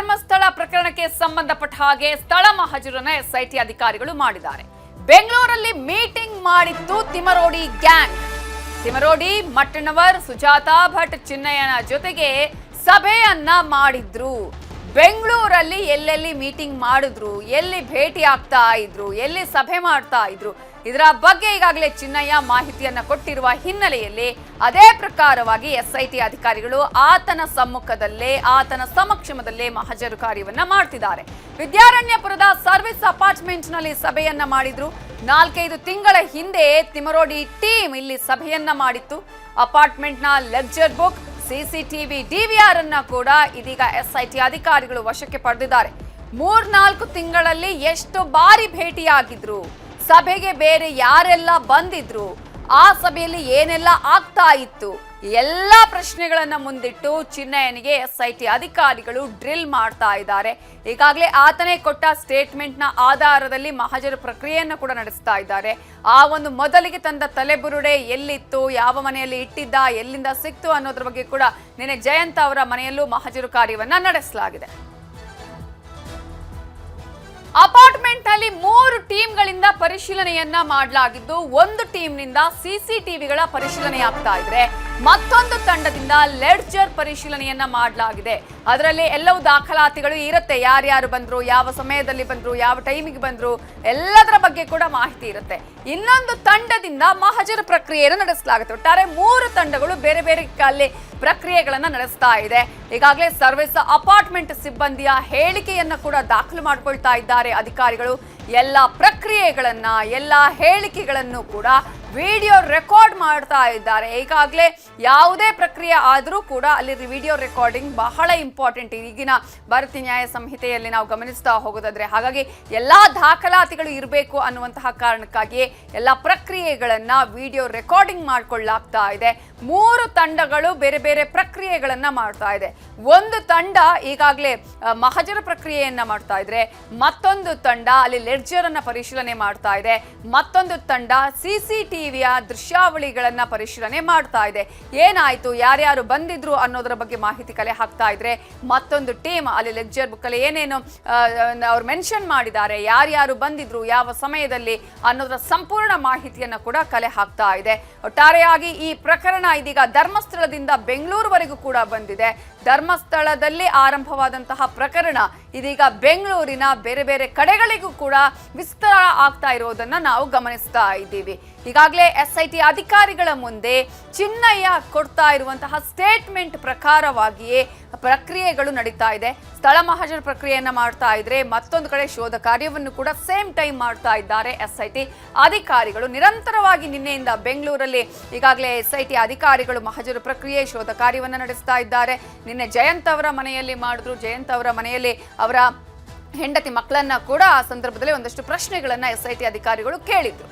ಧರ್ಮಸ್ಥಳ ಪ್ರಕರಣಕ್ಕೆ ಸಂಬಂಧಪಟ್ಟ ಹಾಗೆ ಸ್ಥಳ ಮಹಜರನ್ನ ಎಸ್ಐಟಿ ಅಧಿಕಾರಿಗಳು ಮಾಡಿದ್ದಾರೆ. ಬೆಂಗಳೂರಲ್ಲಿ ಮೀಟಿಂಗ್ ಮಾಡಿತ್ತು ತಿಮರೋಡಿ ಗ್ಯಾಂಗ್. ತಿಮರೋಡಿ, ಮಟ್ಟಣ್ಣವರ್, ಸುಜಾತಾ ಭಟ್, ಚಿನ್ನಯ್ಯನ ಜೊತೆಗೆ ಸಭೆಯನ್ನ ಮಾಡಿದ್ರು. ಬೆಂಗಳೂರಲ್ಲಿ ಎಲ್ಲೆಲ್ಲಿ ಮೀಟಿಂಗ್ ಮಾಡಿದ್ರು, ಎಲ್ಲಿ ಭೇಟಿ ಆಗ್ತಾ ಇದ್ರು, ಎಲ್ಲಿ ಸಭೆ ಮಾಡ್ತಾ ಇದ್ರು, ಇದರ ಬಗ್ಗೆ ಈಗಾಗಲೇ ಚಿನ್ನಯ್ಯ ಮಾಹಿತಿಯನ್ನ ಕೊಟ್ಟಿರುವ ಹಿನ್ನೆಲೆಯಲ್ಲಿ ಅದೇ ಪ್ರಕಾರವಾಗಿ ಎಸ್ಐಟಿ ಅಧಿಕಾರಿಗಳು ಆತನ ಸಮ್ಮುಖದಲ್ಲೇ, ಆತನ ಸಮಕ್ಷಮದಲ್ಲೇ ಮಹಜರು ಕಾರ್ಯವನ್ನ ಮಾಡ್ತಿದ್ದಾರೆ. ವಿದ್ಯಾರಣ್ಯಪುರದ ಸರ್ವಿಸ್ ಅಪಾರ್ಟ್ಮೆಂಟ್ ನಲ್ಲಿ ಸಭೆಯನ್ನ ಮಾಡಿದ್ರು. 4-5 ತಿಂಗಳ ಹಿಂದೆ ತಿಮರೋಡಿ ಟೀಮ್ ಇಲ್ಲಿ ಸಭೆಯನ್ನ ಮಾಡಿತ್ತು. ಅಪಾರ್ಟ್ಮೆಂಟ್ ನ ಲೆಕ್ಚರ್ ಬುಕ್, ಸಿಸಿಟಿವಿ ಡಿವಿಆರ್ ಅನ್ನ ಕೂಡ ಇದೀಗ ಎಸ್ಐಟಿ ಅಧಿಕಾರಿಗಳು ವಶಕ್ಕೆ ಪಡೆದಿದ್ದಾರೆ. 3-4 ತಿಂಗಳಲ್ಲಿ ಎಷ್ಟು ಬಾರಿ ಭೇಟಿಯಾಗಿದ್ರು, ಸಭೆಗೆ ಬೇರೆ ಯಾರೆಲ್ಲ ಬಂದಿದ್ರು, ಆ ಸಭೆಯಲ್ಲಿ ಏನೆಲ್ಲ ಆಗ್ತಾ ಇತ್ತು, ಎಲ್ಲ ಪ್ರಶ್ನೆಗಳನ್ನ ಮುಂದಿಟ್ಟು ಚಿನ್ನಯ್ಯನಿಗೆ ಎಸ್ಐಟಿ ಅಧಿಕಾರಿಗಳು ಡ್ರಿಲ್ ಮಾಡ್ತಾ ಇದ್ದಾರೆ. ಈಗಾಗಲೇ ಆತನೇ ಕೊಟ್ಟ ಸ್ಟೇಟ್ಮೆಂಟ್ ನ ಆಧಾರದಲ್ಲಿ ಮಹಜರು ಪ್ರಕ್ರಿಯೆಯನ್ನು ಕೂಡ ನಡೆಸ್ತಾ ಇದ್ದಾರೆ. ಆ ಒಂದು ಮೊದಲಿಗೆ ತಂದ ತಲೆಬುರುಡೆ ಎಲ್ಲಿತ್ತು, ಯಾವ ಮನೆಯಲ್ಲಿ ಇಟ್ಟಿದ್ದ, ಎಲ್ಲಿಂದ ಸಿಕ್ತು ಅನ್ನೋದ್ರ ಬಗ್ಗೆ ಕೂಡ ನಿನ್ನೆ ಜಯಂತ್ ಅವರ ಮನೆಯಲ್ಲೂ ಮಹಜರು ಕಾರ್ಯವನ್ನ ನಡೆಸಲಾಗಿದೆ. ಅಪಾರ್ಟ್ಮೆಂಟ್ ನಲ್ಲಿ 3 ಟೀಮ್ಗಳಿಂದ ಪರಿಶೀಲನೆಯನ್ನ ಮಾಡಲಾಗಿದ್ದು, ಒಂದು ಟೀಮ್ನಿಂದ ಸಿಸಿಟಿವಿಗಳ ಪರಿಶೀಲನೆ ಆಗ್ತಾ ಇದ್ರೆ, ಮತ್ತೊಂದು ತಂಡದಿಂದ ಲೆಡ್ಜರ್ ಪರಿಶೀಲನೆಯನ್ನ ಮಾಡಲಾಗಿದೆ. ಅದರಲ್ಲಿ ಎಲ್ಲವೂ ದಾಖಲಾತಿಗಳು ಇರುತ್ತೆ. ಯಾರ್ಯಾರು ಬಂದ್ರು, ಯಾವ ಸಮಯದಲ್ಲಿ ಬಂದ್ರು, ಯಾವ ಟೈಮಿಗೆ ಬಂದ್ರು, ಎಲ್ಲದರ ಬಗ್ಗೆ ಕೂಡ ಮಾಹಿತಿ ಇರುತ್ತೆ. ಇನ್ನೊಂದು ತಂಡದಿಂದ ಮಹಜರು ಪ್ರಕ್ರಿಯೆಯನ್ನು ನಡೆಸಲಾಗುತ್ತೆ. ಒಟ್ಟಾರೆ 3 ತಂಡಗಳು ಬೇರೆ ಬೇರೆ ಅಲ್ಲಿ ಪ್ರಕ್ರಿಯೆಗಳನ್ನ ನಡೆಸ್ತಾ ಇದೆ. ಈಗಾಗಲೇ ಸರ್ವಿಸ್ ಅಪಾರ್ಟ್ಮೆಂಟ್ ಸಿಬ್ಬಂದಿಯ ಹೇಳಿಕೆಯನ್ನ ಕೂಡ ದಾಖಲು ಮಾಡ್ಕೊಳ್ತಾ ಇದ್ದಾರೆ ಅಧಿಕಾರಿಗಳು. ಎಲ್ಲ ಪ್ರಕ್ರಿಯೆಗಳನ್ನ, ಎಲ್ಲ ಹೇಳಿಕೆಗಳನ್ನು ಕೂಡ ವಿಡಿಯೋ ರೆಕಾರ್ಡ್ ಮಾಡ್ತಾ ಇದ್ದಾರೆ. ಈಗಾಗಲೇ ಯಾವುದೇ ಪ್ರಕ್ರಿಯೆ ಆದರೂ ಕೂಡ ಅಲ್ಲಿ ವಿಡಿಯೋ ರೆಕಾರ್ಡಿಂಗ್ ಬಹಳ ಇಂಪಾರ್ಟೆಂಟ್ ಈಗಿನ ಭಾರತೀಯ ನ್ಯಾಯ ಸಂಹಿತೆಯಲ್ಲಿ ನಾವು ಗಮನಿಸ್ತಾ ಹೋಗೋದಾದ್ರೆ. ಹಾಗಾಗಿ ಎಲ್ಲಾ ದಾಖಲಾತಿಗಳು ಇರಬೇಕು ಅನ್ನುವಂತಹ ಕಾರಣಕ್ಕಾಗಿ ಎಲ್ಲ ಪ್ರಕ್ರಿಯೆಗಳನ್ನ ವಿಡಿಯೋ ರೆಕಾರ್ಡಿಂಗ್ ಮಾಡ್ಕೊಳ್ಳಲಾಗ್ತಾ ಇದೆ. 3 ತಂಡಗಳು ಬೇರೆ ಬೇರೆ ಪ್ರಕ್ರಿಯೆಗಳನ್ನ ಮಾಡ್ತಾ ಇದೆ. ಒಂದು ತಂಡ ಈಗಾಗಲೇ ಮಹಜರು ಪ್ರಕ್ರಿಯೆಯನ್ನ ಮಾಡ್ತಾ ಇದ್ರೆ, ಮತ್ತೊಂದು ತಂಡ ಅಲ್ಲಿ ಲೆಡ್ಜರ್ ಅನ್ನ ಪರಿಶೀಲನೆ ಮಾಡ್ತಾ ಇದೆ, ಮತ್ತೊಂದು ತಂಡ ಸಿಸಿಟಿವಿಯ ದೃಶ್ಯಾವಳಿಗಳನ್ನ ಪರಿಶೀಲನೆ ಮಾಡ್ತಾ ಇದೆ. ಏನಾಯ್ತು, ಯಾರ್ಯಾರು ಬಂದಿದ್ರು ಅನ್ನೋದರ ಬಗ್ಗೆ ಮಾಹಿತಿ ಕಲೆ ಹಾಕ್ತಾ ಇದ್ರೆ, ಮತ್ತೊಂದು ಟೀಮ್ ಅಲ್ಲಿ ಲೆಕ್ಚರ್ ಬುಕ್ ಅಲ್ಲಿ ಏನೇನು ಅವ್ರು ಮೆನ್ಷನ್ ಮಾಡಿದ್ದಾರೆ, ಯಾರ್ಯಾರು ಬಂದಿದ್ರು, ಯಾವ ಸಮಯದಲ್ಲಿ ಅನ್ನೋದರ ಸಂಪೂರ್ಣ ಮಾಹಿತಿಯನ್ನ ಕೂಡ ಕಲೆ ಹಾಕ್ತಾ ಇದೆ. ಒಟ್ಟಾರೆಯಾಗಿ ಈ ಪ್ರಕರಣ ಇದೀಗ ಧರ್ಮಸ್ಥಳದಿಂದ ಬೆಂಗಳೂರುವರೆಗೂ ಕೂಡ ಬಂದಿದೆ. ಧರ್ಮಸ್ಥಳದಲ್ಲಿ ಆರಂಭವಾದಂತಹ ಪ್ರಕರಣ ಇದೀಗ ಬೆಂಗಳೂರಿನ ಬೇರೆ ಬೇರೆ ಕಡೆಗಳಿಗೂ ಕೂಡ ವಿಸ್ತಾರ ಆಗ್ತಾ ಇರೋದನ್ನ ನಾವು ಗಮನಿಸ್ತಾ ಇದ್ದೀವಿ. ಈಗಾಗಲೇ ಎಸ್ಐಟಿ ಅಧಿಕಾರಿಗಳ ಮುಂದೆ ಚಿನ್ನಯ್ಯ ಕೊಡ್ತಾ ಇರುವಂತಹ ಸ್ಟೇಟ್ಮೆಂಟ್ ಪ್ರಕಾರವಾಗಿಯೇ ಪ್ರಕ್ರಿಯೆಗಳು ನಡೀತಾ ಇದೆ. ಸ್ಥಳ ಮಹಜರು ಪ್ರಕ್ರಿಯೆಯನ್ನ ಮಾಡ್ತಾ ಇದ್ರೆ, ಮತ್ತೊಂದು ಕಡೆ ಶೋಧ ಕಾರ್ಯವನ್ನು ಕೂಡ ಸೇಮ್ ಟೈಮ್ ಮಾಡ್ತಾ ಇದ್ದಾರೆ ಎಸ್ಐಟಿ ಅಧಿಕಾರಿಗಳು. ನಿರಂತರವಾಗಿ ನಿನ್ನೆಯಿಂದ ಬೆಂಗಳೂರಲ್ಲಿ ಈಗಾಗಲೇ ಎಸ್ಐಟಿ ಅಧಿಕಾರಿಗಳು ಮಹಜರು ಪ್ರಕ್ರಿಯೆ, ಶೋಧ ಕಾರ್ಯವನ್ನು ನಡೆಸ್ತಾ ಇದ್ದಾರೆ. ನಿನ್ನೆ ಜಯಂತ್ ಅವರ ಮನೆಯಲ್ಲಿ ಮಾಡಿದ್ರು. ಜಯಂತ್ ಅವರ ಮನೆಯಲ್ಲಿ ಅವರ ಹೆಂಡತಿ ಮಕ್ಕಳನ್ನ ಕೂಡ ಆ ಸಂದರ್ಭದಲ್ಲಿ ಒಂದಷ್ಟು ಪ್ರಶ್ನೆಗಳನ್ನ ಎಸ್ಐಟಿ ಅಧಿಕಾರಿಗಳು ಕೇಳಿದ್ರು.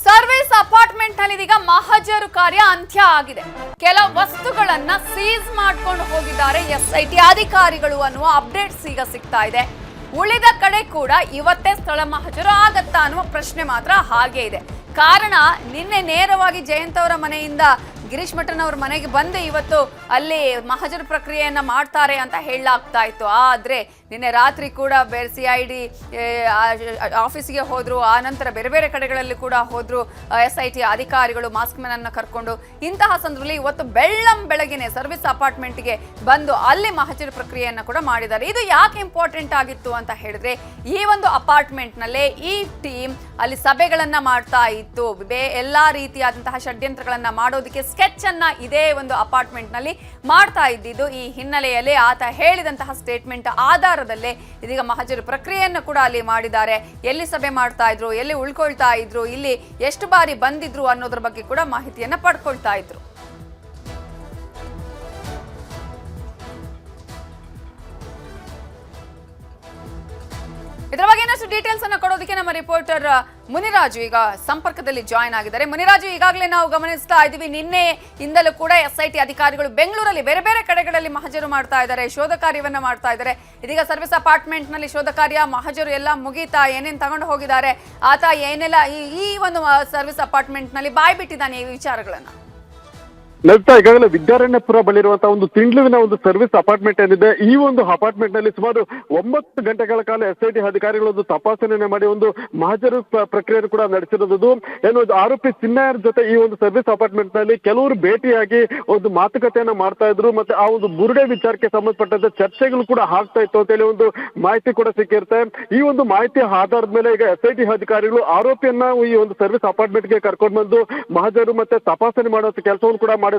ಸರ್ವಿಸ್ ಅಪಾರ್ಟ್ಮೆಂಟ್ ನಲ್ಲಿ ಇದೀಗ ಮಹಜರು ಕಾರ್ಯ ಅಂತ್ಯ ಆಗಿದೆ. ಕೆಲವು ವಸ್ತುಗಳನ್ನ ಸೀಸ್ ಮಾಡ್ಕೊಂಡು ಹೋಗಿದ್ದಾರೆ ಎಸ್ಐಟಿ ಅಧಿಕಾರಿಗಳು ಅನ್ನುವ ಅಪ್ಡೇಟ್ಸ್ ಈಗ ಸಿಗ್ತಾ ಇದೆ. ಉಳಿದ ಕಡೆ ಕೂಡ ಇವತ್ತೇ ಸ್ಥಳ ಮಹಜರು ಆಗತ್ತಾ ಅನ್ನುವ ಪ್ರಶ್ನೆ ಮಾತ್ರ ಹಾಗೆ ಇದೆ. ಕಾರಣ, ನಿನ್ನೆ ನೇರವಾಗಿ ಜಯಂತ್ ಅವರ ಮನೆಯಿಂದ ಗಿರೀಶ್ ಮಠನ್ ಅವ್ರ ಮನೆಗೆ ಬಂದು ಇವತ್ತು ಅಲ್ಲಿ ಮಹಜರು ಪ್ರಕ್ರಿಯೆಯನ್ನ ಮಾಡ್ತಾರೆ ಅಂತ ಹೇಳಲಾಗ್ತಾ ಇತ್ತು. ಆದ್ರೆ ನಿನ್ನೆ ರಾತ್ರಿ ಕೂಡ ಬೇರೆ CID ಆಫೀಸ್ಗೆ ಹೋದ್ರು. ಆ ನಂತರ ಬೇರೆ ಬೇರೆ ಕಡೆಗಳಲ್ಲಿ ಕೂಡ ಹೋದ್ರು ಎಸ್ಐಟಿ ಅಧಿಕಾರಿಗಳು ಮಾಸ್ಕ್ ಮ್ಯಾನ್ ಅನ್ನ ಕರ್ಕೊಂಡು. ಇಂತಹ ಸಂದರ್ಭದಲ್ಲಿ ಇವತ್ತು ಬೆಳಗಿನೇ ಸರ್ವಿಸ್ ಅಪಾರ್ಟ್ಮೆಂಟ್ಗೆ ಬಂದು ಅಲ್ಲಿ ಮಹಜರು ಪ್ರಕ್ರಿಯೆಯನ್ನ ಕೂಡ ಮಾಡಿದ್ದಾರೆ. ಇದು ಯಾಕೆ ಇಂಪಾರ್ಟೆಂಟ್ ಆಗಿತ್ತು ಅಂತ ಹೇಳಿದ್ರೆ, ಈ ಒಂದು ಅಪಾರ್ಟ್ಮೆಂಟ್ ನಲ್ಲೇ ಈ ಟೀಮ್ ಅಲ್ಲಿ ಸಭೆಗಳನ್ನ ಮಾಡ್ತಾ ಇತ್ತು. ಎಲ್ಲಾ ರೀತಿಯಾದಂತಹ ಷಡ್ಯಂತ್ರಗಳನ್ನ ಮಾಡೋದಕ್ಕೆ ಸ್ಕೆಚ್ ಅನ್ನ ಇದೇ ಒಂದು ಅಪಾರ್ಟ್ಮೆಂಟ್ ನಲ್ಲಿ ಮಾಡ್ತಾ ಇದ್ದಿದ್ದು. ಈ ಹಿನ್ನೆಲೆಯಲ್ಲಿ ಆತ ಹೇಳಿದಂತಹ ಸ್ಟೇಟ್ಮೆಂಟ್ ಆಧಾರದಲ್ಲೇ ಇದೀಗ ಮಹಜರು ಪ್ರಕ್ರಿಯೆಯನ್ನು ಕೂಡ ಅಲ್ಲಿ ಮಾಡಿದ್ದಾರೆ. ಎಲ್ಲಿ ಸಭೆ ಮಾಡ್ತಾ ಇದ್ರು, ಎಲ್ಲಿ ಉಳ್ಕೊಳ್ತಾ ಇದ್ರು, ಇಲ್ಲಿ ಎಷ್ಟು ಬಾರಿ ಬಂದಿದ್ರು ಅನ್ನೋದ್ರ ಬಗ್ಗೆ ಕೂಡ ಮಾಹಿತಿಯನ್ನ ಪಡ್ಕೊಳ್ತಾ ಇದ್ರು. ಇದರ ಬಗ್ಗೆ ಇನ್ನಷ್ಟು ಡೀಟೇಲ್ಸ್ ಅನ್ನು ಕೊಡೋದಕ್ಕೆ ನಮ್ಮ ರಿಪೋರ್ಟರ್ ಮುನಿರಾಜು ಈಗ ಸಂಪರ್ಕದಲ್ಲಿ ಜಾಯಿನ್ ಆಗಿದ್ದಾರೆ. ಮುನಿರಾಜು, ಈಗಾಗಲೇ ನಾವು ಗಮನಿಸ್ತಾ ಇದ್ದೀವಿ, ನಿನ್ನೆಯಿಂದಲೂ ಕೂಡ ಎಸ್ಐಟಿ ಅಧಿಕಾರಿಗಳು ಬೆಂಗಳೂರಲ್ಲಿ ಬೇರೆ ಬೇರೆ ಕಡೆಗಳಲ್ಲಿ ಮಹಜರು ಮಾಡ್ತಾ ಇದ್ದಾರೆ, ಶೋಧ ಕಾರ್ಯವನ್ನ ಮಾಡ್ತಾ ಇದ್ದಾರೆ. ಇದೀಗ ಸರ್ವಿಸ್ ಅಪಾರ್ಟ್ಮೆಂಟ್ ನಲ್ಲಿ ಶೋಧ ಕಾರ್ಯ, ಮಹಜರು ಎಲ್ಲ ಮುಗೀತಾ, ಏನೇನು ತಗೊಂಡು ಹೋಗಿದ್ದಾರೆ, ಆತ ಏನೆಲ್ಲ ಈ ಒಂದು ಸರ್ವಿಸ್ ಅಪಾರ್ಟ್ಮೆಂಟ್ ನಲ್ಲಿ ಬಾಯ್ ಬಿಟ್ಟಿದ್ದಾನೆ ಈ ವಿಚಾರಗಳನ್ನ? ನವಿತಾ, ಈಗಾಗಲೇ ವಿದ್ಯಾರಣ್ಯಪುರ ಬಳಿ ಇರುವಂತಹ ಒಂದು ತಿಂಡ್ಲುವಿನ ಒಂದು ಸರ್ವಿಸ್ ಅಪಾರ್ಟ್ಮೆಂಟ್ ಏನಿದೆ, ಈ ಒಂದು ಅಪಾರ್ಟ್ಮೆಂಟ್ ನಲ್ಲಿ ಸುಮಾರು 9 ಗಂಟೆಗಳ ಕಾಲ SIT ಅಧಿಕಾರಿಗಳು ಒಂದು ತಪಾಸಣೆ ಮಾಡಿ ಒಂದು ಮಹಜರು ಪ್ರಕ್ರಿಯೆ ಕೂಡ ನಡೆಸಿರೋದು. ಏನು ಆರೋಪಿ ಚಿನ್ನಯ್ಯರ ಜೊತೆ ಈ ಒಂದು ಸರ್ವಿಸ್ ಅಪಾರ್ಟ್ಮೆಂಟ್ ನಲ್ಲಿ ಕೆಲವರು ಭೇಟಿಯಾಗಿ ಒಂದು ಮಾತುಕತೆಯನ್ನ ಮಾಡ್ತಾ ಇದ್ರು. ಮತ್ತೆ ಆ ಒಂದು ಬುರುಡೆ ವಿಚಾರಕ್ಕೆ ಸಂಬಂಧಪಟ್ಟಂತೆ ಚರ್ಚೆಗಳು ಕೂಡ ಆಗ್ತಾ ಇತ್ತು ಅಂತ ಹೇಳಿ ಒಂದು ಮಾಹಿತಿ ಕೂಡ ಸಿಕ್ಕಿರುತ್ತೆ. ಈ ಒಂದು ಮಾಹಿತಿ ಆಧಾರದ ಮೇಲೆ ಈಗ SIT ಅಧಿಕಾರಿಗಳು ಆರೋಪಿಯನ್ನ ಈ ಒಂದು ಸರ್ವಿಸ್ ಅಪಾರ್ಟ್ಮೆಂಟ್ ಗೆ ಕರ್ಕೊಂಡು ಬಂದು ಮಹಜರು ಮತ್ತೆ ತಪಾಸಣೆ ಮಾಡುವ ಕೆಲಸವನ್ನು ಕೂಡ ಮಾಡಿದ್ದಾರೆ.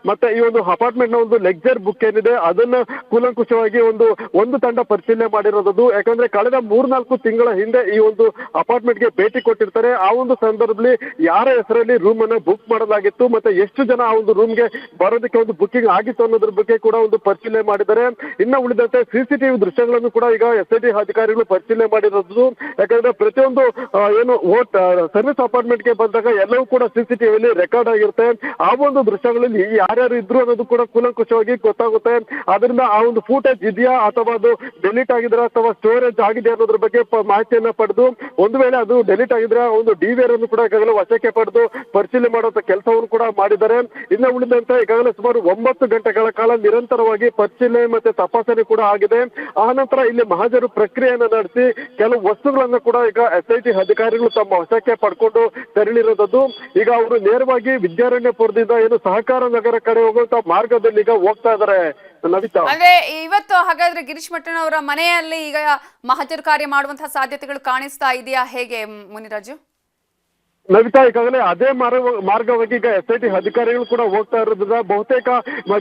ಮತ್ತೆ ಈ ಒಂದು ಅಪಾರ್ಟ್ಮೆಂಟ್ ನ ಒಂದು ಲೆಕ್ಚರ್ ಬುಕ್ ಏನಿದೆ ಅದನ್ನ ಕೂಲಂಕುಷವಾಗಿ ಒಂದು ತಂಡ ಪರಿಶೀಲನೆ ಮಾಡಿರೋದು. ಯಾಕಂದ್ರೆ ಕಳೆದ 3-4 ತಿಂಗಳ ಹಿಂದೆ ಈ ಒಂದು ಅಪಾರ್ಟ್ಮೆಂಟ್ ಗೆ ಭೇಟಿ ಕೊಟ್ಟಿರ್ತಾರೆ. ಆ ಒಂದು ಸಂದರ್ಭದಲ್ಲಿ ಯಾರ ಹೆಸರಲ್ಲಿ ರೂಮ್ ಅನ್ನ ಬುಕ್ ಮಾಡಲಾಗಿತ್ತು, ಮತ್ತೆ ಎಷ್ಟು ಜನ ಆ ಒಂದು ರೂಮ್ ಗೆ ಬರೋದಕ್ಕೆ ಒಂದು ಬುಕ್ಕಿಂಗ್ ಆಗಿತ್ತು ಅನ್ನೋದ್ರ ಬಗ್ಗೆ ಕೂಡ ಒಂದು ಪರಿಶೀಲನೆ ಮಾಡಿದ್ದಾರೆ. ಇನ್ನ ಉಳಿದಂತೆ CCTV ದೃಶ್ಯಗಳನ್ನು ಕೂಡ ಈಗ SIT ಅಧಿಕಾರಿಗಳು ಪರಿಶೀಲನೆ ಮಾಡಿರೋದು. ಯಾಕಂದ್ರೆ ಪ್ರತಿಯೊಂದು ಏನು ಸರ್ವಿಸ್ ಅಪಾರ್ಟ್ಮೆಂಟ್ ಗೆ ಬಂದಾಗ ಎಲ್ಲವೂ ಕೂಡ CCTV ರೆಕಾರ್ಡ್ ಆಗಿರುತ್ತೆ. ಆ ಒಂದು ದೃಶ್ಯಗಳಲ್ಲಿ ಯಾರ್ಯಾರು ಇದ್ರು ಅನ್ನೋದು ಕೂಡ ಕೂಲಂಕುಷವಾಗಿ ಗೊತ್ತಾಗುತ್ತೆ. ಅದರಿಂದ ಆ ಒಂದು ಫೂಟೇಜ್ ಇದೆಯಾ ಅಥವಾ ಅದು ಡೆಲೀಟ್ ಆಗಿದ್ರೆ ಅಥವಾ ಸ್ಟೋರೇಜ್ ಆಗಿದೆ ಅನ್ನೋದ್ರ ಬಗ್ಗೆ ಮಾಹಿತಿಯನ್ನ ಪಡೆದು, ಒಂದು ವೇಳೆ ಅದು ಡೆಲೀಟ್ ಆಗಿದ್ರೆ ಒಂದು DVR ಅನ್ನು ಕೂಡ ಈಗಾಗಲೇ ವಶಕ್ಕೆ ಪಡೆದು ಪರಿಶೀಲನೆ ಮಾಡುವಂತ ಕೆಲಸವನ್ನು ಕೂಡ ಮಾಡಿದ್ದಾರೆ. ಇನ್ನು ಉಳಿದಂತೆ ಈಗಾಗಲೇ ಸುಮಾರು 9 ಗಂಟೆಗಳ ಕಾಲ ನಿರಂತರವಾಗಿ ಪರಿಶೀಲನೆ ಮತ್ತೆ ತಪಾಸಣೆ ಕೂಡ ಆಗಿದೆ. ಆ ನಂತರ ಇಲ್ಲಿ ಮಹಜರು ಪ್ರಕ್ರಿಯೆಯನ್ನು ನಡೆಸಿ ಕೆಲವು ವಸ್ತುಗಳನ್ನ ಕೂಡ ಈಗ SIT ಅಧಿಕಾರಿಗಳು ತಮ್ಮ ವಶಕ್ಕೆ ಪಡ್ಕೊಂಡು ತೆರಳಿರೋದು. ಈಗ ಅವರು ನೇರವಾಗಿ ವಿದ್ಯಾರಣ್ಯಪುರದಿಂದ ಏನು ಸಹಕಾರ ನಗರ ಕಡೆ ಹೋಗುವಂತ ಮಾರ್ಗದಲ್ಲಿ ಈಗ ಹೋಗ್ತಾ ಇದ್ದಾರೆ. ನವಿತಾ, ಅಂದ್ರೆ ಇವತ್ತು ಹಾಗಾದ್ರೆ ಗಿರೀಶ್ ಮಟ್ಟಣ್ಣ ಅವರ ಮನೆಯಲ್ಲಿ ಈಗ ಮಹಜರು ಕಾರ್ಯ ಮಾಡುವಂತಹ ಸಾಧ್ಯತೆಗಳು ಕಾಣಿಸ್ತಾ ಇದೆಯಾ, ಹೇಗೆ ಮುನಿರಾಜು? ನವಿತಾ, ಈಗಾಗಲೇ ಅದೇ ಮಾರ್ಗವಾಗಿ ಈಗ SIT ಅಧಿಕಾರಿಗಳು ಕೂಡ ಹೋಗ್ತಾ ಇರೋದ್ರಿಂದ ಬಹುತೇಕ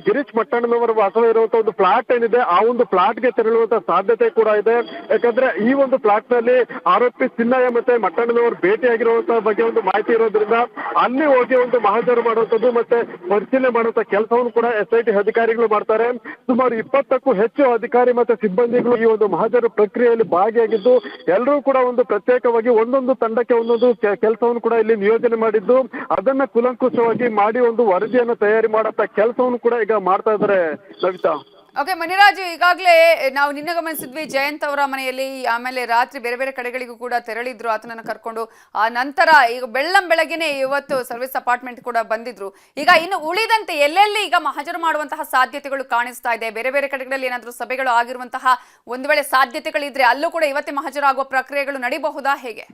ಗಿರೀಶ್ ಮಟ್ಟಣ್ಣನವರ ವಾಸ ಇರುವಂತಹ ಒಂದು ಫ್ಲಾಟ್ ಏನಿದೆ ಆ ಒಂದು ಫ್ಲಾಟ್ ಗೆ ತೆರಳುವಂತ ಸಾಧ್ಯತೆ ಕೂಡ ಇದೆ. ಯಾಕಂದ್ರೆ ಈ ಒಂದು ಫ್ಲಾಟ್ ನಲ್ಲಿ ಆರೋಪಿ ಚಿನ್ನಯ್ಯ ಮತ್ತೆ ಮಟ್ಟಣ್ಣನವರು ಭೇಟಿಯಾಗಿರುವಂತಹ ಬಗ್ಗೆ ಒಂದು ಮಾಹಿತಿ ಇರೋದ್ರಿಂದ ಅಲ್ಲಿ ಹೋಗಿ ಒಂದು ಮಹಜರು ಮಾಡುವಂತದ್ದು ಮತ್ತೆ ಪರಿಶೀಲನೆ ಮಾಡುವಂತ ಕೆಲಸವನ್ನು ಕೂಡ SIT ಅಧಿಕಾರಿಗಳು ಮಾಡ್ತಾರೆ. ಸುಮಾರು 20ಕ್ಕೂ ಹೆಚ್ಚು ಅಧಿಕಾರಿ ಮತ್ತೆ ಸಿಬ್ಬಂದಿಗಳು ಈ ಒಂದು ಮಹಜರು ಪ್ರಕ್ರಿಯೆಯಲ್ಲಿ ಭಾಗಿಯಾಗಿದ್ದು, ಎಲ್ಲರೂ ಕೂಡ ಒಂದು ಪ್ರತ್ಯೇಕವಾಗಿ ಒಂದೊಂದು ತಂಡಕ್ಕೆ ಒಂದೊಂದು ಕೆಲಸವನ್ನು ಕೂಡ ಇಲ್ಲಿ ನಿಯೋಜನೆ ಮಾಡಿದ್ದು, ಅದನ್ನ ಕೂಲಂಕುಷವಾಗಿ ಮಾಡಿ ಒಂದು ವರದಿಯನ್ನು ತಯಾರಿ ಮಾಡುವಂತ ಕೆಲಸವನ್ನು ಕೂಡ ಈಗ ಮಾಡ್ತಾ ಇದ್ದಾರೆ. ನವಿತಾ, ಓಕೆ ಮುನಿರಾಜು, ಈಗಾಗಲೇ ನಾವು ನಿನ್ನೆ ಗಮನಿಸಿದ್ವಿ ಜಯಂತ್ ಅವರ ಮನೆಯಲ್ಲಿ, ಆಮೇಲೆ ರಾತ್ರಿ ಬೇರೆ ಬೇರೆ ಕಡೆಗಳಿಗೂ ಕೂಡ ತೆರಳಿದ್ರು ಆತನನ್ನು ಕರ್ಕೊಂಡು. ಆ ನಂತರ ಈಗ ಬೆಳಗ್ಗೆನೆ ಇವತ್ತು ಸರ್ವಿಸ್ ಅಪಾರ್ಟ್ಮೆಂಟ್ ಕೂಡ ಬಂದಿದ್ರು. ಈಗ ಇನ್ನು ಉಳಿದಂತೆ ಎಲ್ಲೆಲ್ಲಿ ಈಗ ಮಹಜರು ಮಾಡುವಂತಹ ಸಾಧ್ಯತೆಗಳು ಕಾಣಿಸ್ತಾ ಇದೆ? ಬೇರೆ ಬೇರೆ ಕಡೆಗಳಲ್ಲಿ ಏನಾದರೂ ಸಭೆಗಳು ಆಗಿರುವಂತಹ ಒಂದು ವೇಳೆ ಸಾಧ್ಯತೆಗಳಿದ್ರೆ ಅಲ್ಲೂ ಕೂಡ ಇವತ್ತೇ ಮಹಜರು ಆಗುವ ಪ್ರಕ್ರಿಯೆಗಳು ನಡೀಬಹುದಾ, ಹೇಗೆ?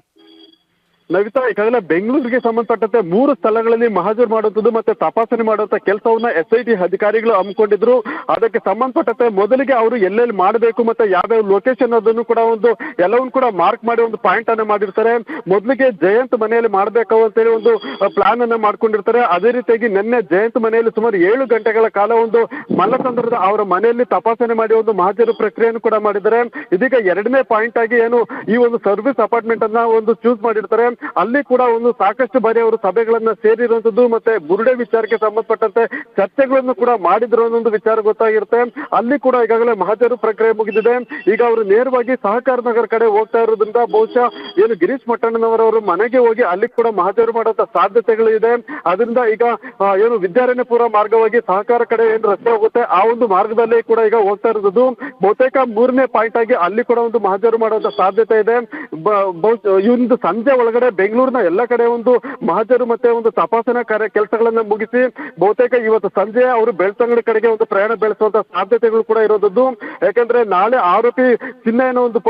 ನವಿತಾ, ಈಗಾಗಲೇ ಬೆಂಗಳೂರಿಗೆ ಸಂಬಂಧಪಟ್ಟಂತೆ 3 ಸ್ಥಳಗಳಲ್ಲಿ ಮಹಜರು ಮಾಡುವಂಥದ್ದು ಮತ್ತೆ ತಪಾಸಣೆ ಮಾಡುವಂತ ಕೆಲಸವನ್ನ SIT ಅಧಿಕಾರಿಗಳು ಹಮ್ಮಿಕೊಂಡಿದ್ರು. ಅದಕ್ಕೆ ಸಂಬಂಧಪಟ್ಟಂತೆ ಮೊದಲಿಗೆ ಅವರು ಎಲ್ಲೆಲ್ಲಿ ಮಾಡಬೇಕು ಮತ್ತೆ ಯಾವ್ಯಾವ ಲೊಕೇಶನ್ ಅದನ್ನು ಕೂಡ ಒಂದು ಎಲ್ಲವನ್ನು ಕೂಡ ಮಾರ್ಕ್ ಮಾಡಿ ಒಂದು ಪಾಯಿಂಟ್ ಅನ್ನ ಮಾಡಿರ್ತಾರೆ. ಮೊದಲಿಗೆ ಜಯಂತ್ ಮನೆಯಲ್ಲಿ ಮಾಡಬೇಕು ಅಂತೇಳಿ ಒಂದು ಪ್ಲಾನ್ ಅನ್ನ ಮಾಡ್ಕೊಂಡಿರ್ತಾರೆ. ಅದೇ ರೀತಿಯಾಗಿ ನಿನ್ನೆ ಜಯಂತ್ ಮನೆಯಲ್ಲಿ ಸುಮಾರು 7 ಗಂಟೆಗಳ ಕಾಲ ಒಂದು ಮಲ್ಲಸಂದ್ರದ ಅವರ ಮನೆಯಲ್ಲಿ ತಪಾಸಣೆ ಮಾಡಿ ಒಂದು ಮಹಜರು ಪ್ರಕ್ರಿಯೆಯನ್ನು ಕೂಡ ಮಾಡಿದ್ದಾರೆ. ಇದೀಗ 2ನೇ ಪಾಯಿಂಟ್ ಆಗಿ ಏನು ಈ ಒಂದು ಸರ್ವಿಸ್ ಅಪಾರ್ಟ್ಮೆಂಟ್ ಅನ್ನ ಒಂದು ಚೂಸ್ ಮಾಡಿರ್ತಾರೆ. ಅಲ್ಲಿ ಕೂಡ ಒಂದು ಸಾಕಷ್ಟು ಬಾರಿ ಅವರು ಸಭೆಗಳನ್ನ ಸೇರಿರುವಂತದ್ದು ಮತ್ತೆ ಬುರುಡೆ ವಿಚಾರಕ್ಕೆ ಸಂಬಂಧಪಟ್ಟಂತೆ ಚರ್ಚೆಗಳನ್ನು ಕೂಡ ಮಾಡಿದ್ರು ಅನ್ನೊಂದು ವಿಚಾರ ಗೊತ್ತಾಗಿರುತ್ತೆ. ಅಲ್ಲಿ ಕೂಡ ಈಗಾಗಲೇ ಮಹಜರು ಪ್ರಕ್ರಿಯೆ ಮುಗಿದಿದೆ. ಈಗ ಅವರು ನೇರವಾಗಿ ಸಹಕಾರ ನಗರ ಕಡೆ ಹೋಗ್ತಾ ಇರೋದ್ರಿಂದ ಬಹುಶಃ ಏನು ಗಿರೀಶ್ ಮಟ್ಟಣ್ಣನವರವರು ಮನೆಗೆ ಹೋಗಿ ಅಲ್ಲಿ ಕೂಡ ಮಹಜರು ಮಾಡುವಂತ ಸಾಧ್ಯತೆಗಳು ಇದೆ. ಅದರಿಂದ ಈಗ ಏನು ವಿದ್ಯಾರಣ್ಯಪುರ ಮಾರ್ಗವಾಗಿ ಸಹಕಾರ ಕಡೆ ಏನು ರಸ್ತೆ ಹೋಗುತ್ತೆ ಆ ಒಂದು ಮಾರ್ಗದಲ್ಲಿ ಕೂಡ ಈಗ ಹೋಗ್ತಾ ಇರೋದು. ಬಹುತೇಕ 3ನೇ ಪಾಯಿಂಟ್ ಆಗಿ ಅಲ್ಲಿ ಕೂಡ ಒಂದು ಮಹಜರು ಮಾಡುವಂತ ಸಾಧ್ಯತೆ ಇದೆ. ಒಂದು ಸಂಜೆ ಒಳಗಡೆ ಬೆಂಗಳೂರಿನ ಎಲ್ಲ ಕಡೆ ಒಂದು ಮಹಜರು ಮತ್ತೆ ಒಂದು ತಪಾಸಣಾ ಕೆಲಸಗಳನ್ನ ಮುಗಿಸಿ ಬಹುತೇಕ ಇವತ್ತು ಸಂಜೆ ಅವರು ಬೆಳ್ತಂಗಡಿ ಕಡೆಗೆ ಒಂದು ಪ್ರಯಾಣ ಬೆಳೆಸುವಂತ ಸಾಧ್ಯತೆಗಳು ಕೂಡ ಇರೋದು. ಯಾಕಂದ್ರೆ ನಾಳೆ ಆರೋಪಿ ಚಿನ್ನಯ್ಯನ ಒಂದು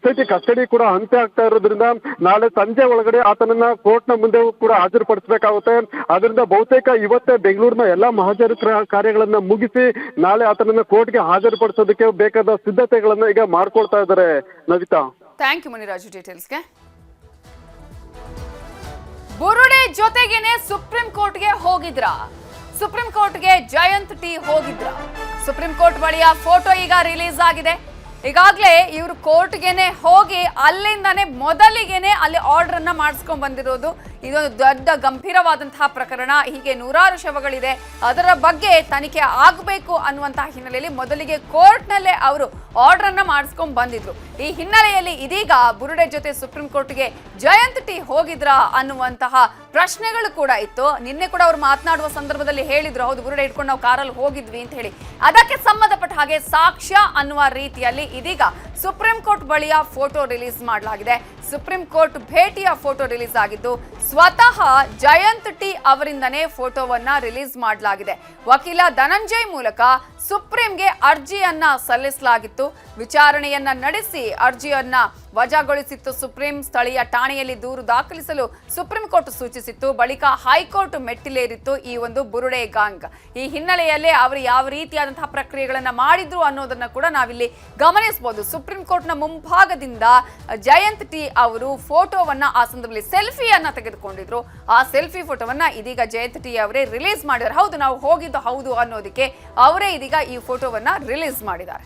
SIT ಕಸ್ಟಡಿ ಕೂಡ ಅಂತ್ಯ ಆಗ್ತಾ ಇರೋದ್ರಿಂದ ನಾಳೆ ಸಂಜೆ ಒಳಗಡೆ ಆತನನ್ನ ಕೋರ್ಟ್ನ ಮುಂದೆ ಕೂಡ ಹಾಜರುಪಡಿಸಬೇಕಾಗುತ್ತೆ. ಅದರಿಂದ ಬಹುತೇಕ ಇವತ್ತೇ ಬೆಂಗಳೂರಿನ ಎಲ್ಲಾ ಮಹಜರು ಕಾರ್ಯಗಳನ್ನ ಮುಗಿಸಿ ನಾಳೆ ಆತನನ್ನ ಕೋರ್ಟ್ಗೆ ಹಾಜರುಪಡಿಸೋದಕ್ಕೆ ಬೇಕಾದ ಸಿದ್ಧತೆಗಳನ್ನ ಈಗ ಮಾಡ್ಕೊಳ್ತಾ ಇದ್ದಾರೆ. ನವಿತಾ, ಥ್ಯಾಂಕ್ ಯು ಮುನಿರಾಜು ಡೀಟೇಲ್ಸ್ಗೆ. ಬುರುಡೆ ಜೊತೆಗೇನೆ ಸುಪ್ರೀಂ ಕೋರ್ಟ್ಗೆ ಹೋಗಿದ್ರ? ಸುಪ್ರೀಂ ಕೋರ್ಟ್ಗೆ ಜಯಂತ್ ಟಿ ಹೋಗಿದ್ರ? ಸುಪ್ರೀಂ ಕೋರ್ಟ್ ಬಳಿಯ ಫೋಟೋ ಈಗ ರಿಲೀಸ್ ಆಗಿದೆ. ಈಗಾಗಲೇ ಇವರು ಕೋರ್ಟ್ಗೆನೆ ಹೋಗಿ ಅಲ್ಲಿಂದಾನೆ ಮೊದಲಿಗೆನೆ ಅಲ್ಲಿ ಆರ್ಡರ್ ಅನ್ನ ಮಾಡಿಸ್ಕೊಂಡ್ ಬಂದಿರೋದು. ಇದೊಂದು ದೊಡ್ಡ ಗಂಭೀರವಾದಂತಹ ಪ್ರಕರಣ. ಹೀಗೆ ನೂರಾರು ಶವಗಳಿದೆ, ಅದರ ಬಗ್ಗೆ ತನಿಖೆ ಆಗಬೇಕು ಅನ್ನುವಂತಹ ಹಿನ್ನೆಲೆಯಲ್ಲಿ ಮೊದಲಿಗೆ ಕೋರ್ಟ್ನಲ್ಲೇ ಅವರು ಆರ್ಡರ್ ಅನ್ನ ಮಾಡಿಸ್ಕೊಂಡ್ ಬಂದಿದ್ರು. ಈ ಹಿನ್ನೆಲೆಯಲ್ಲಿ ಇದೀಗ ಬುರುಡೆ ಜೊತೆ ಸುಪ್ರೀಂ ಕೋರ್ಟ್ಗೆ ಜಯಂತ್ ಟಿ ಹೋಗಿದ್ರ ಅನ್ನುವಂತಹ ಪ್ರಶ್ನೆಗಳು ಕೂಡ ಇತ್ತು. ನಿನ್ನೆ ಕೂಡ ಅವರು ಮಾತನಾಡುವ ಸಂದರ್ಭದಲ್ಲಿ ಹೇಳಿದ್ರು, ಹೌದು ಬುರುಡೆ ಇಟ್ಕೊಂಡು ನಾವು ಕಾರಲ್ಲಿ ಹೋಗಿದ್ವಿ ಅಂತ ಹೇಳಿ. ಅದಕ್ಕೆ ಸಂಬಂಧಪಟ್ಟ ಹಾಗೆ ಸಾಕ್ಷ್ಯ ಅನ್ನುವ ರೀತಿಯಲ್ಲಿ ಇದೀಗ ಸುಪ್ರೀಂ ಕೋರ್ಟ್ ಬಳಿಯ ಫೋಟೋ ರಿಲೀಸ್ ಮಾಡಲಾಗಿದೆ. ಸುಪ್ರೀಂ ಕೋರ್ಟ್ ಭೇಟಿಯ ಫೋಟೋ ರಿಲೀಸ್ ಆಗಿದ್ದು ಸ್ವತಃ ಜಯಂತ್ ಟಿ ಅವರಿಂದನೇ ಫೋಟೋವನ್ನ ರಿಲೀಸ್ ಮಾಡಲಾಗಿದೆ. ವಕೀಲ ಧನಂಜಯ್ ಮೂಲಕ ಸುಪ್ರೀಂಗೆ ಅರ್ಜಿಯನ್ನ ಸಲ್ಲಿಸಲಾಗಿತ್ತು. ವಿಚಾರಣೆಯನ್ನ ನಡೆಸಿ ಅರ್ಜಿಯನ್ನ ವಜಾಗೊಳಿಸಿತ್ತು ಸುಪ್ರೀಂ. ಸ್ಥಳೀಯ ಠಾಣೆಯಲ್ಲಿ ದೂರು ದಾಖಲಿಸಲು ಸುಪ್ರೀಂ ಕೋರ್ಟ್ ಸೂಚಿಸಿತ್ತು. ಬಳಿಕ ಹೈಕೋರ್ಟ್ ಮೆಟ್ಟಿಲೇರಿತ್ತು ಈ ಒಂದು ಬುರುಡೆ ಗ್ಯಾಂಗ್. ಈ ಹಿನ್ನೆಲೆಯಲ್ಲೇ ಅವರು ಯಾವ ರೀತಿಯಾದಂತಹ ಪ್ರಕ್ರಿಯೆಗಳನ್ನ ಮಾಡಿದ್ರು ಅನ್ನೋದನ್ನ ಕೂಡ ನಾವಿಲ್ಲಿ ಗಮನಿಸಬಹುದು. ಸುಪ್ರೀಂ ಕೋರ್ಟ್ನ ಮುಂಭಾಗದಿಂದ ಜಯಂತ್ ಟಿ ಅವರು ಫೋಟೋವನ್ನ ಆ ಸಂದರ್ಭದಲ್ಲಿ ಸೆಲ್ಫಿಯನ್ನ ತೆಗೆದುಕೊಂಡಿದ್ರು. ಆ ಸೆಲ್ಫಿ ಫೋಟೋವನ್ನ ಇದೀಗ ಜಯಂತ್ ಟಿ ಅವರೇ ರಿಲೀಸ್ ಮಾಡಿದ್ದಾರೆ. ಹೌದು, ನಾವು ಹೋಗಿದ್ದು ಹೌದು ಅನ್ನೋದಕ್ಕೆ ಅವರೇ ಇದೀಗ ಈ ಫೋಟೋವನ್ನ ರಿಲೀಸ್ ಮಾಡಿದ್ದಾರೆ.